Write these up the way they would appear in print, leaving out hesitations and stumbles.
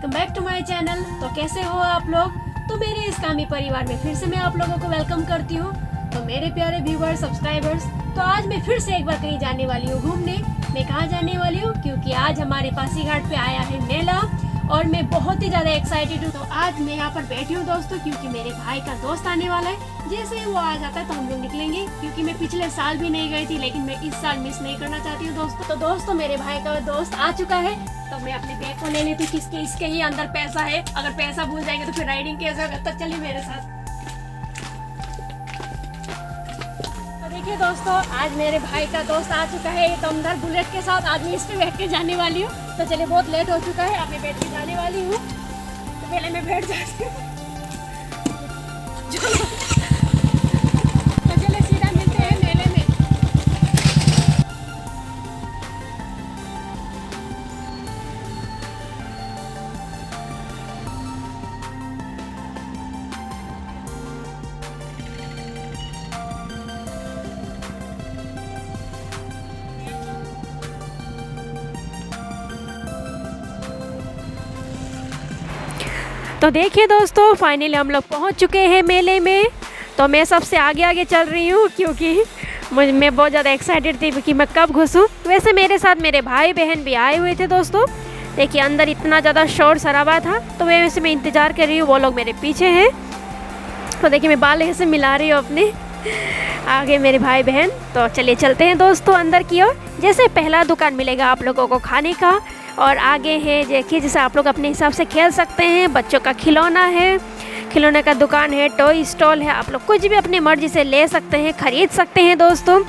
Welcome back to my channel. तो कैसे हो आप लोग। तो मेरे इस कामी परिवार में फिर से मैं आप लोगों को वेलकम करती हूँ। तो मेरे प्यारे व्यूवर्स, सब्सक्राइबर्स, तो आज मैं फिर से एक बार कहीं जाने वाली हूँ घूमने। मैं कहाँ जाने वाली हूँ, क्योंकि आज हमारे पासीघाट पे आया है मेला और मैं बहुत ही ज़्यादा एक्साइटेड हूँ। तो आज मैं यहाँ पर बैठी हूँ दोस्तों, क्योंकि मेरे भाई का दोस्त आने वाला है। जैसे ही वो आ जाता है तो हम लोग निकलेंगे, क्योंकि मैं पिछले साल भी नहीं गई थी, लेकिन मैं इस साल मिस नहीं करना चाहती हूँ दोस्तों। तो दोस्तों मेरे भाई का दोस्त आ चुका है, तो मैं अपने बैग को ले लेती हूँ। किसके इसके ही अंदर पैसा है, अगर पैसा भूल जाएंगे तो फिर राइडिंग कैसे होगा। तो चलिए मेरे साथ। देखिए दोस्तों, आज मेरे भाई का दोस्त आ चुका है तो अंदर बुलेट के साथ। आज मैं इस पे बैठ के जाने वाली हूँ। तो चलिए, बहुत लेट हो चुका है, अब मैं बैठ के जाने वाली हूँ। तो पहले मैं बैठ जाती हूँ। तो चलिए सीधा मिलते हैं मेले में। तो देखिए दोस्तों, फाइनली हम लोग पहुंच चुके हैं मेले में। तो मैं सबसे आगे आगे चल रही हूँ, क्योंकि मैं बहुत ज़्यादा एक्साइटेड थी कि मैं कब घुसूँ। वैसे मेरे साथ मेरे भाई बहन भी आए हुए थे दोस्तों। देखिए अंदर इतना ज़्यादा शोर शराबा था, तो वैसे मैं इंतज़ार कर रही हूँ। वो लोग मेरे पीछे हैं। तो देखिए मैं बाल ऐसे मिला रही हूँ अपने आगे मेरे भाई बहन। तो चलिए चलते हैं दोस्तों अंदर की ओर। जैसे पहला दुकान मिलेगा आप लोगों को खाने का, और आगे है देखिए जैसे आप लोग अपने हिसाब से खेल सकते हैं। बच्चों का खिलौना है, खिलौने का दुकान है, टॉय स्टॉल है। आप लोग कुछ भी अपनी मर्जी से ले सकते हैं, ख़रीद सकते हैं दोस्तों।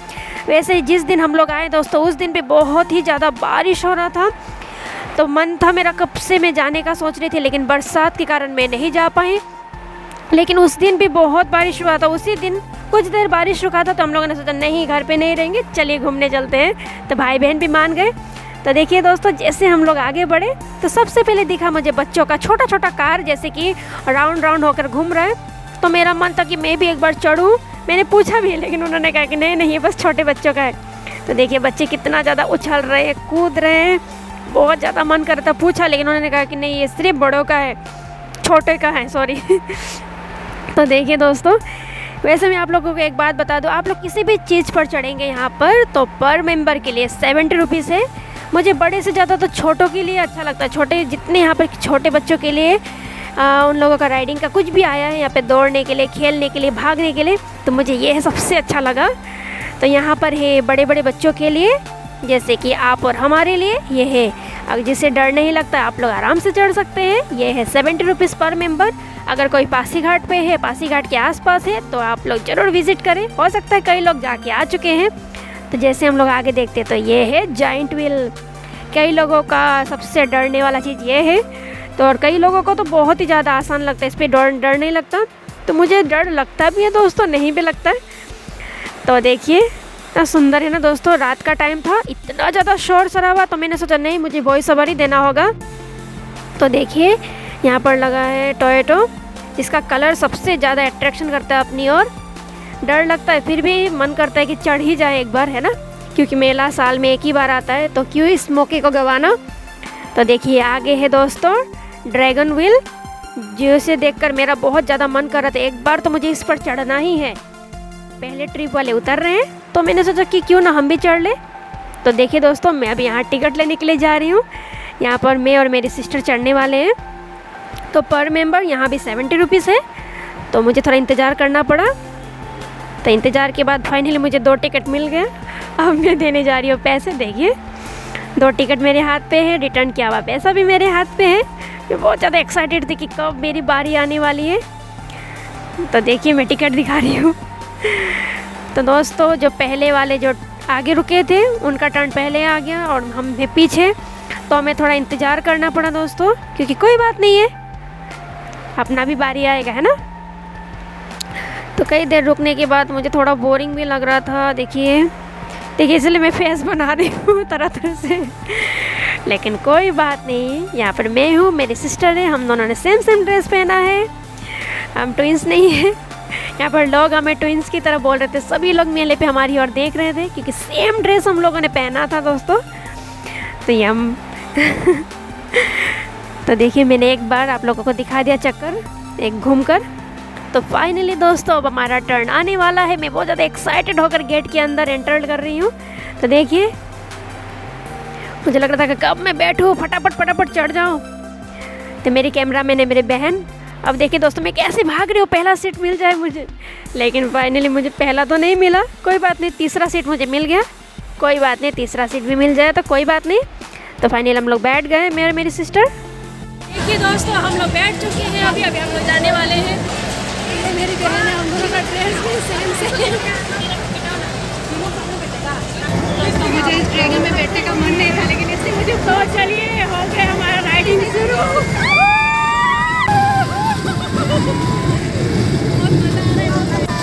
वैसे जिस दिन हम लोग आए दोस्तों, उस दिन पे बहुत ही ज़्यादा बारिश हो रहा था। तो मन था मेरा कब से मैं जाने का सोच रही थी, लेकिन बरसात के कारण मैं नहीं जा पाई। लेकिन उस दिन भी बहुत बारिश हुआ था। उसी दिन कुछ देर बारिश रुका था, तो हम लोगों ने सोचा नहीं, घर पे नहीं रहेंगे, चलिए घूमने चलते हैं। तो भाई बहन भी मान गए। तो देखिए दोस्तों, जैसे हम लोग आगे बढ़े तो सबसे पहले दिखा मुझे बच्चों का छोटा छोटा कार, जैसे कि राउंड राउंड होकर घूम रहा है। तो मेरा मन था कि मैं भी एक बार चढ़ूँ। मैंने पूछा भी, लेकिन उन्होंने कहा कि नहीं नहीं, ये बस छोटे बच्चों का है। तो देखिए बच्चे कितना ज़्यादा उछल रहे हैं, कूद रहे हैं। बहुत ज़्यादा मन कर रहा था, पूछा, लेकिन उन्होंने कहा कि नहीं, ये सिर्फ बड़ों का है, छोटे का है, सॉरी। तो देखिए दोस्तों, वैसे मैं आप लोगों को एक बात बता दूं, आप लोग किसी भी चीज़ पर चढ़ेंगे यहाँ पर, तो पर मेंबर के लिए 70 रुपीज़ है। मुझे बड़े से ज़्यादा तो छोटों के लिए अच्छा लगता है। छोटे जितने यहाँ पर छोटे बच्चों के लिए उन लोगों का राइडिंग का कुछ भी आया है यहाँ पे, दौड़ने के लिए, खेलने के लिए, भागने के लिए, तो मुझे ये सबसे अच्छा लगा। तो यहाँ पर है बड़े बड़े बच्चों के लिए, जैसे कि आप और हमारे लिए ये है। अगर जिसे डर नहीं लगता, आप लोग आराम से चढ़ सकते हैं। ये है 70 रुपीज़ पर मेंबर। अगर कोई पासीघाट पे है, पासीघाट के आसपास है, तो आप लोग ज़रूर विज़िट करें। हो सकता है कई लोग जाके आ चुके हैं। तो जैसे हम लोग आगे देखते हैं, तो ये है जाइंट व्हील। कई लोगों का सबसे डरने वाला चीज़ ये है। तो और कई लोगों को तो बहुत ही ज़्यादा आसान लगता है, इस पर डर नहीं लगता। तो मुझे डर लगता भी है दोस्तों, नहीं भी लगता है। तो देखिए इतना सुंदर है ना दोस्तों। रात का टाइम था, इतना ज़्यादा शोर शराबा, तो मैंने सोचा नहीं, मुझे वॉइस ओवर ही देना होगा। तो देखिए यहाँ पर लगा है टोयोटो, जिसका कलर सबसे ज़्यादा अट्रैक्शन करता है अपनी ओर। डर लगता है, फिर भी मन करता है कि चढ़ ही जाए एक बार, है ना, क्योंकि मेला साल में एक ही बार आता है, तो क्यों इस मौके को गंवाना। तो देखिए आगे है दोस्तों ड्रैगन व्हील, जिसे देखकर मेरा बहुत ज़्यादा मन कर रहा था, एक बार तो मुझे इस पर चढ़ना ही है। पहले ट्रिप वाले उतर रहे हैं, तो मैंने सोचा कि क्यों ना हम भी चढ़ ले। तो देखिए दोस्तों, मैं अभी यहाँ टिकट लेने के लिए जा रही हूँ। यहाँ पर मैं और मेरी सिस्टर चढ़ने वाले हैं। तो पर मेंबर यहाँ भी 70 रुपीज़ है। तो मुझे थोड़ा इंतज़ार करना पड़ा। तो इंतज़ार के बाद फाइनली मुझे 2 टिकट मिल गए। अब मैं देने जा रही हूँ पैसे। देखिए 2 टिकट मेरे हाथ पे है, रिटर्न किया हुआ पैसा भी मेरे हाथ पे है। मैं बहुत ज़्यादा एक्साइटेड थी कि कब मेरी बारी आने वाली है। तो देखिए मैं टिकट दिखा रही हूँ। तो दोस्तों, जो पहले वाले जो आगे रुके थे, उनका टर्न पहले आ गया और हम पीछे। तो हमें थोड़ा इंतज़ार करना पड़ा दोस्तों, क्योंकि कोई बात नहीं है, अपना भी बारी आएगा, है ना। तो कई देर रुकने के बाद मुझे थोड़ा बोरिंग भी लग रहा था। देखिए इसलिए मैं फेस बना रही हूँ तरह तरह से। लेकिन कोई बात नहीं, यहाँ पर मैं हूँ, मेरी सिस्टर है, हम दोनों ने सेम ड्रेस पहना है। हम ट्विंस नहीं हैं। यहाँ पर लोग हमें ट्विंस की तरह बोल रहे थे। सभी लोग मेले पे हमारी ओर देख रहे थे, क्योंकि सेम ड्रेस हम लोगों ने पहना था दोस्तों। तो ये हम तो देखिए मैंने एक बार आप लोगों को दिखा दिया चक्कर एक घूमकर। तो फाइनली दोस्तों अब हमारा टर्न आने वाला है। मैं बहुत ज़्यादा एक्साइटेड होकर गेट के अंदर एंटर कर रही हूँ। तो देखिए मुझे लग रहा था कि कब मैं बैठूँ, फटाफट चढ़ जाऊँ। तो मेरी कैमरा मैन है मेरी बहन। अब देखिए दोस्तों मैं कैसे भाग रही हूँ, पहला सीट मिल जाए मुझे। लेकिन फाइनली मुझे पहला तो नहीं मिला, कोई बात नहीं, तीसरा सीट मुझे मिल गया। कोई बात नहीं, तीसरा सीट भी मिल जाए तो कोई बात नहीं। तो फाइनली हम लोग बैठ गए, मैं और मेरी सिस्टर। देखिए दोस्तों हम लोग बैठ चुके हैं, अभी हम लोग जाने वाले हैं। ये मेरी बहन है, हम दोनों का ड्रेस भी सेम। तो मुझे इस ट्रेन में बैठने का मन नहीं था, लेकिन इससे मुझे तो चलिए हो गया हमारा राइडिंग शुरू। बहुत मज़ा आ रहा है।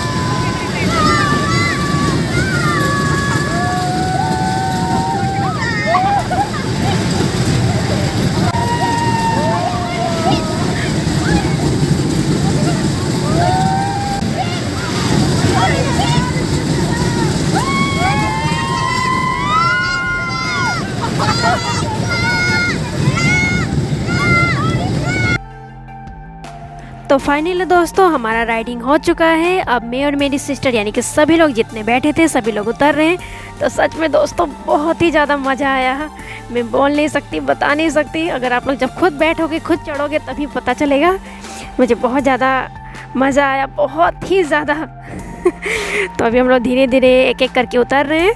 तो फाइनली दोस्तों हमारा राइडिंग हो चुका है। अब मैं और मेरी सिस्टर यानी कि सभी लोग जितने बैठे थे सभी लोग उतर रहे हैं। तो सच में दोस्तों बहुत ही ज़्यादा मज़ा आया। मैं बोल नहीं सकती, बता नहीं सकती। अगर आप लोग जब खुद बैठोगे, खुद चढ़ोगे तभी पता चलेगा। मुझे बहुत ज़्यादा मज़ा आया, बहुत ही ज़्यादा। तो अभी हम लोग धीरे धीरे एक एक करके उतर रहे हैं।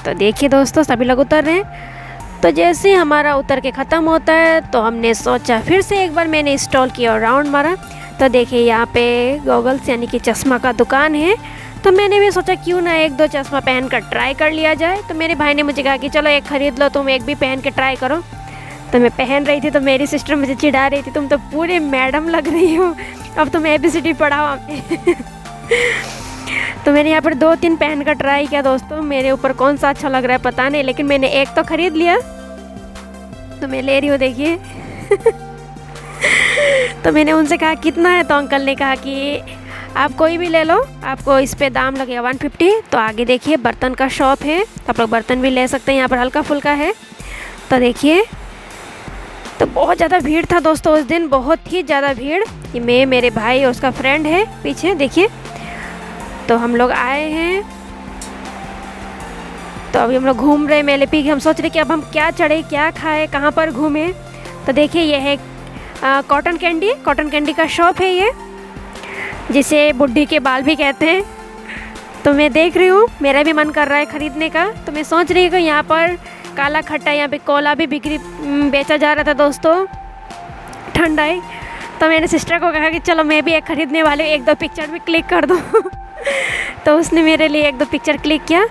तो देखिए दोस्तों सभी लोग उतर रहे हैं। तो जैसे ही हमारा उतर के ख़त्म होता है तो हमने सोचा फिर से एक बार मैंने स्टॉल की और राउंड मारा। तो देखिए यहाँ पे गॉगल्स यानी कि चश्मा का दुकान है। तो मैंने भी सोचा क्यों ना एक दो चश्मा पहन कर ट्राई कर लिया जाए। तो मेरे भाई ने मुझे कहा कि चलो एक ख़रीद लो, तुम एक भी पहन के ट्राई करो। तो मैं पहन रही थी तो मेरी सिस्टर मुझे चिढ़ा रही थी, तुम तो पूरे मैडम लग रही हो, अब तुम ABCD पढ़ाओ हमें। तो मैंने यहाँ पर 2-3 पहन कर ट्राई किया दोस्तों। मेरे ऊपर कौन सा अच्छा लग रहा है पता नहीं, लेकिन मैंने एक तो ख़रीद लिया। तो मैं ले रही हूँ देखिए। तो मैंने उनसे कहा कितना है, तो अंकल ने कहा कि आप कोई भी ले लो, आपको इस पे दाम लगेगा 150। तो आगे देखिए बर्तन का शॉप है, आप लोग बर्तन भी ले सकते हैं, यहाँ पर हल्का फुल्का है। तो देखिए तो बहुत ज़्यादा भीड़ था दोस्तों उस दिन, बहुत ही ज़्यादा भीड़। ये मैं, मेरे भाई और उसका फ्रेंड है पीछे देखिए। तो हम लोग आए हैं। तो अभी हम लोग घूम रहे मेले पे। हम सोच रहे कि अब हम क्या चढ़े, क्या खाए, कहाँ पर घूमें। तो देखिए ये है कॉटन कैंडी का शॉप है ये, जिसे बुड्ढी के बाल भी कहते हैं। तो मैं देख रही हूँ, मेरा भी मन कर रहा है ख़रीदने का। तो मैं सोच रही हूँ कि यहाँ पर काला खट्टा, यहाँ पे कोला भी बेचा जा रहा था दोस्तों, ठंडाई। तो मैंने सिस्टर को कहा कि चलो मैं भी एक ख़रीदने वाली हूँ, 1-2 पिक्चर भी क्लिक कर दो। तो उसने मेरे लिए 1-2 पिक्चर क्लिक किया।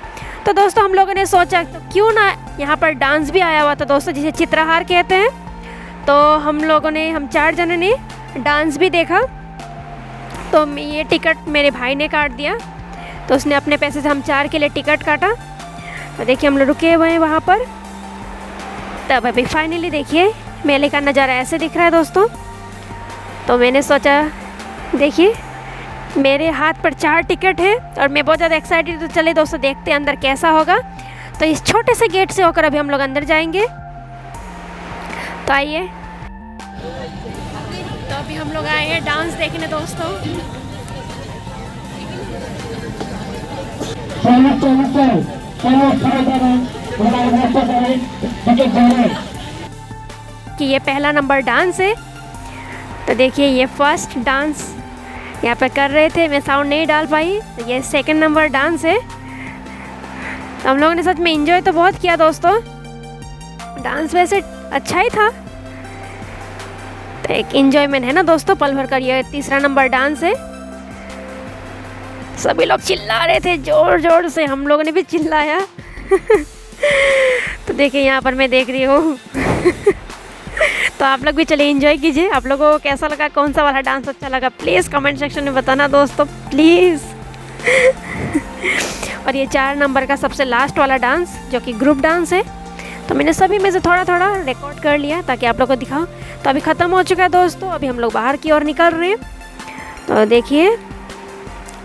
तो दोस्तों हम लोगों ने सोचा तो क्यों ना, यहाँ पर डांस भी आया हुआ था दोस्तों, जिसे चित्रहार कहते हैं। तो हम 4 जने ने डांस भी देखा। तो ये टिकट मेरे भाई ने काट दिया, तो उसने अपने पैसे से हम 4 के लिए टिकट काटा। तो देखिए हम लोग रुके हुए हैं वहाँ पर। तब अभी फाइनली देखिए मेले का नज़ारा ऐसे दिख रहा है दोस्तों। तो मैंने सोचा देखिए मेरे हाथ पर 4 टिकट है और मैं बहुत ज़्यादा एक्साइटेड। तो चले दोस्तों देखते हैं अंदर कैसा होगा। तो इस छोटे से गेट से होकर अभी हम लोग अंदर जाएंगे। तो आइए। तो अभी हम लोग आए हैं डांस देखने दोस्तों। कि ये पहला नंबर डांस है। तो देखिए ये फर्स्ट डांस यहाँ पे कर रहे थे, मैं साउंड नहीं डाल पाई। तो ये सेकंड नंबर डांस है। तो हम लोगों ने सच में एंजॉय तो बहुत किया दोस्तों, डांस वैसे अच्छा ही था। तो एक एंजॉयमेंट है ना दोस्तों पल भर कर। ये तीसरा नंबर डांस है। सभी लोग चिल्ला रहे थे जोर जोर से, हम लोगों ने भी चिल्लाया। तो देखिए यहाँ पर मैं देख रही हूँ। तो आप लोग भी चलिए एंजॉय कीजिए। आप लोगों को कैसा लगा, कौन सा वाला डांस अच्छा लगा, प्लीज़ कमेंट सेक्शन में बताना दोस्तों प्लीज़। और ये 4 नंबर का सबसे लास्ट वाला डांस जो कि ग्रुप डांस है। तो मैंने सभी में से थोड़ा थोड़ा रिकॉर्ड कर लिया ताकि आप लोगों को दिखाऊं। तो अभी ख़त्म हो चुका है दोस्तों, अभी हम लोग बाहर की ओर निकल रहे हैं। तो देखिए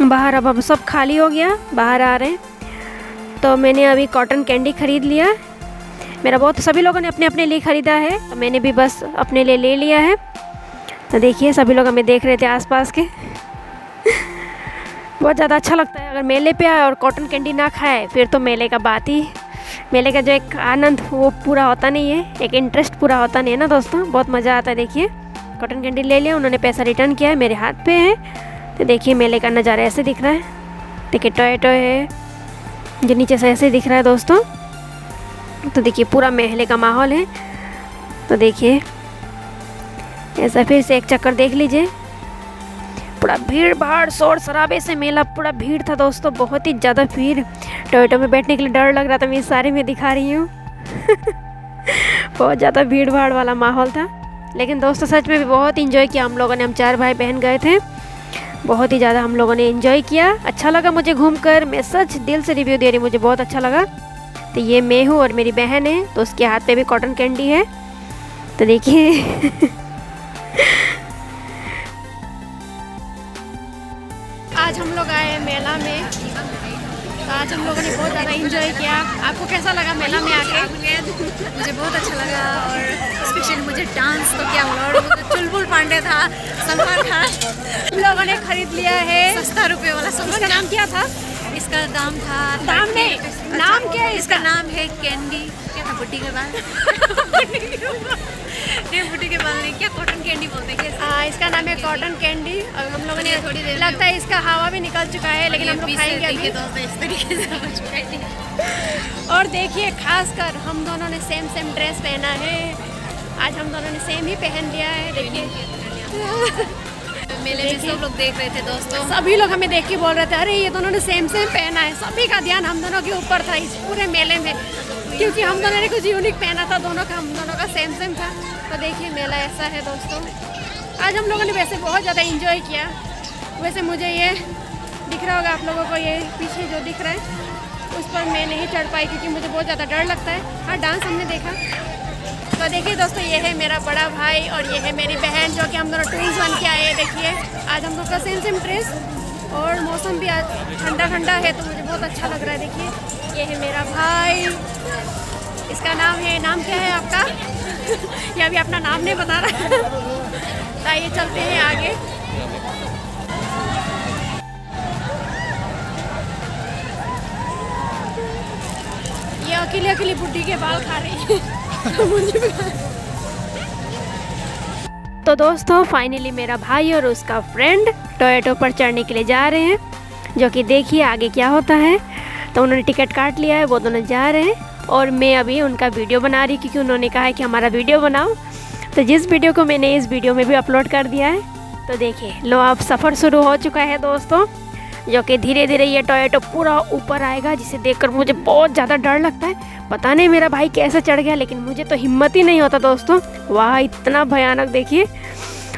बाहर अब सब खाली हो गया, बाहर आ रहे हैं। तो मैंने अभी कॉटन कैंडी ख़रीद लिया। मेरा बहुत सभी लोगों ने अपने अपने लिए ख़रीदा है, तो मैंने भी बस अपने लिए ले लिया है। तो देखिए सभी लोग हमें देख रहे थे आसपास के। बहुत ज़्यादा अच्छा लगता है अगर मेले पे आए और कॉटन कैंडी ना खाए, फिर तो मेले का बात ही, मेले का जो एक आनंद वो पूरा होता नहीं है, एक इंटरेस्ट पूरा होता नहीं है ना दोस्तों। बहुत मज़ा आता है। देखिए कॉटन कैंडी ले लिया, उन्होंने पैसा रिटर्न किया है, मेरे हाथ पे है। तो देखिए मेले का नज़ारा ऐसे दिख रहा है। देखिए टॉय टॉय है जो नीचे से ऐसे दिख रहा है दोस्तों। तो देखिए पूरा मेले का माहौल है। तो देखिए ऐसा फिर से एक चक्कर देख लीजिए। पूरा भीड़ भाड़ शोर शराबे से मेला पूरा भीड़ था दोस्तों, बहुत ही ज़्यादा भीड़। टोयोटो में बैठने के लिए डर लग रहा था, मैं इस सारे में दिखा रही हूँ। बहुत ज़्यादा भीड़ भाड़ वाला माहौल था, लेकिन दोस्तों सच में भी बहुत इंजॉय किया हम लोगों ने। हम 4 भाई बहन गए थे, बहुत ही ज़्यादा हम लोगों ने एंजॉय किया। अच्छा लगा मुझे घूमकर, मैं सच दिल से रिव्यू दे रही हूँ, मुझे बहुत अच्छा लगा। तो ये मैं हूँ और मेरी बहन है, तो उसके हाथ पे भी कॉटन कैंडी है। तो देखिए आज हम लोग आए मेला में, तो आज हम लोगों ने बहुत ज़्यादा एंजॉय किया। आपको कैसा लगा मेला में आके? मुझे बहुत अच्छा लगा, और स्पेशली मुझे डांस तो क्या बोला, और मुझे चुलबुल पांडे था, सलमान खान। हम लोगों ने खरीद लिया है सस्ता रुपये वाला इसका नाम क्या था? इसका दाम था, दाम नहीं, नाम क्या है इसका? नाम है कैंडी। क्या था? बुड्ढी के बाल। नहीं, बुड्ढी के बाल नहीं, क्या कॉटन कैंडी बोलते हैं क्या? इसका नाम है कॉटन कैंडी। और हम लोगों ने थोड़ी देर लगता है इसका हवा भी निकल चुका है, लेकिन हम लोग खाएंगे अभी। इस तरीके से हो चुका है। और देखिए खासकर हम दोनों ने सेम ड्रेस पहना है। आज हम दोनों ने सेम ही पहन लिया है। देखिए मेले में सब लोग देख रहे थे दोस्तों, सभी लोग हमें देख के बोल रहे थे अरे ये दोनों ने सेम पहना है। सभी का ध्यान हम दोनों के ऊपर था इस पूरे मेले में, क्योंकि हम दोनों ने कुछ यूनिक पहना था, दोनों का हम दोनों का सेम था। तो देखिए मेला ऐसा है दोस्तों। आज हम लोगों ने वैसे बहुत ज़्यादा इंजॉय किया। वैसे मुझे ये दिख रहा होगा आप लोगों को, ये पीछे जो दिख रहा है उस पर मैं नहीं चढ़ पाई क्योंकि मुझे बहुत ज़्यादा डर लगता है। हाँ डांस हमने देखा। तो देखिए दोस्तों ये है मेरा बड़ा भाई और ये है मेरी बहन, जो कि हम दोनों ट्विंस बन के आए। देखिए आज हम लोग का सेम ड्रेस, और मौसम भी आज ठंडा है, तो मुझे बहुत अच्छा लग रहा है। देखिए ये है मेरा भाई, इसका नाम क्या है आपका? ये अभी अपना नाम नहीं बता रहा। तो आइए चलते हैं आगे। ये अकेली बुड्ढी के बाल खा रही है। तो दोस्तों फाइनली मेरा भाई और उसका फ्रेंड टोयोटो पर चढ़ने के लिए जा रहे हैं, जो कि देखिए आगे क्या होता है। तो उन्होंने टिकट काट लिया है, वो दोनों जा रहे हैं और मैं अभी उनका वीडियो बना रही, क्योंकि उन्होंने कहा है कि हमारा वीडियो बनाओ। तो जिस वीडियो को मैंने इस वीडियो में भी अपलोड कर दिया है। तो देखिए लो अब सफ़र शुरू हो चुका है दोस्तों, जो कि धीरे धीरे ये टोयोटो पूरा ऊपर आएगा, जिसे देखकर मुझे बहुत ज़्यादा डर लगता है। पता नहीं मेरा भाई कैसे चढ़ गया, लेकिन मुझे तो हिम्मत ही नहीं होता दोस्तों। वहाँ इतना भयानक, देखिए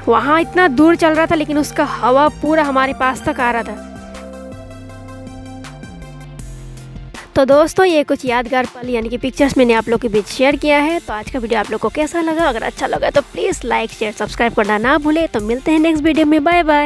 वहाँ इतना दूर चल रहा था, लेकिन उसका हवा पूरा हमारे पास तक आ रहा था। तो दोस्तों ये कुछ यादगार पल यानी कि पिक्चर्स मैंने आप लोग के बीच शेयर किया है। तो आज का वीडियो आप लोग को कैसा लगा? अगर अच्छा लगा तो प्लीज़ लाइक शेयर सब्सक्राइब करना ना भूले। तो मिलते हैं नेक्स्ट वीडियो में, बाय बाय।